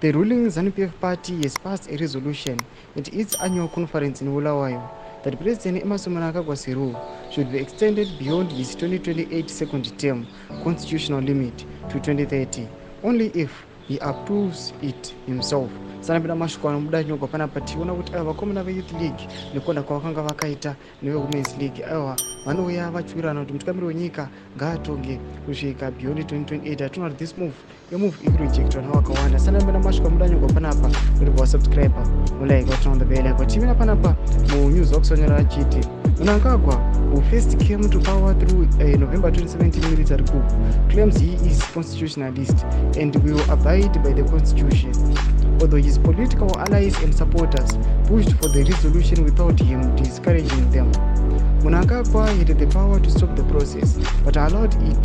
The ruling ZANU-PF party has passed a resolution at its annual conference in Bulawayo that President Emmerson Mnangagwa should be extended beyond his 2028 second term constitutional limit to 2030, only if he approves it himself. Sanapinda mashukano muda nyogwa panapa tiona kuti ava vakomana veYouth League nekuona kwavakanga vakaita neveWomen's League ava vanouya vachiwirana kuti mutungamiri wenyika ngaatonge kusvika beyond 2028. Ationa kuti this move yemove iri kurejectwa navakawanda. Sanapinda mashukano muda nyogwa panapa kuti wasubscriber mulike watona on the bell icon. Timina panapa munews wakusonyera achiti Mnangagwa, who first came to power through a November 2017 military coup, claims he is constitutionalist and will abide by the constitution, although his political allies and supporters pushed for the resolution without him discouraging them. Mnangagwa had the power to stop the process, but allowed it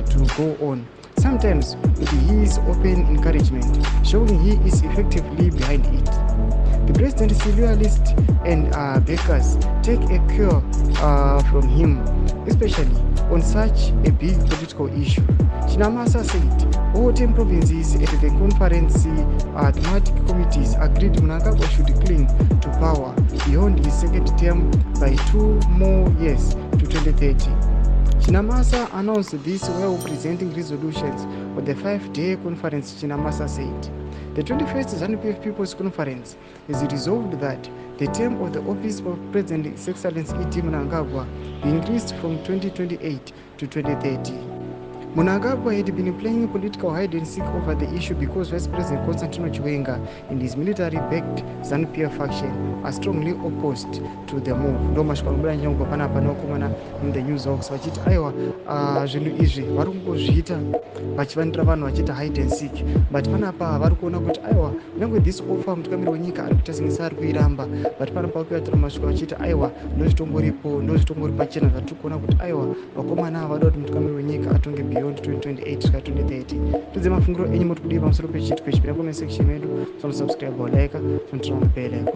to go on, sometimes with his open encouragement, showing he is effectively behind it. The president's loyalists and backers take a cue from him, especially on such a big political issue. Chinamasa said all 10 provinces at the conference thematic committees agreed Mnangagwa should cling to power beyond his second term by 2 more years to 2030. Chinamasa announced this while presenting resolutions on the 5-day conference. Chinamasa said, the 21st ZANU-PF People's Conference has resolved that the term of the office of President His Excellency E.D. Mnangagwa be increased from 2028 to 2030. Mnangagwa had been playing political hide-and-seek over the issue because Vice President Kutonhora Chiwenga and his military-backed ZANU-PF faction are strongly opposed to the move. Ndo mashukano mbira nyangu panapa nokumana in the news hoax vachiti aiwa zvinhu izvi vari kungozviita vachivanira vanhu vachiita hide-and-seek, but panapa vari kuona kuti aiwa nyange this offer mutungamiri wenyika ari kuita sengisa ari kuiramba, but panapa vakuvatira mashoko vachiti aiwa ndozvitongoripo ndozvitongori pachena zvatiri kuona kuti aiwa vakomana avada kuti mutungamiri wenyika atonge beyond 2028 kusvika 2030. Tudze mafungiro enyu muri kudii pamusoro pechitiko ichi? Pinda comment section yedu, subscribe, like, and turn on the bell icon.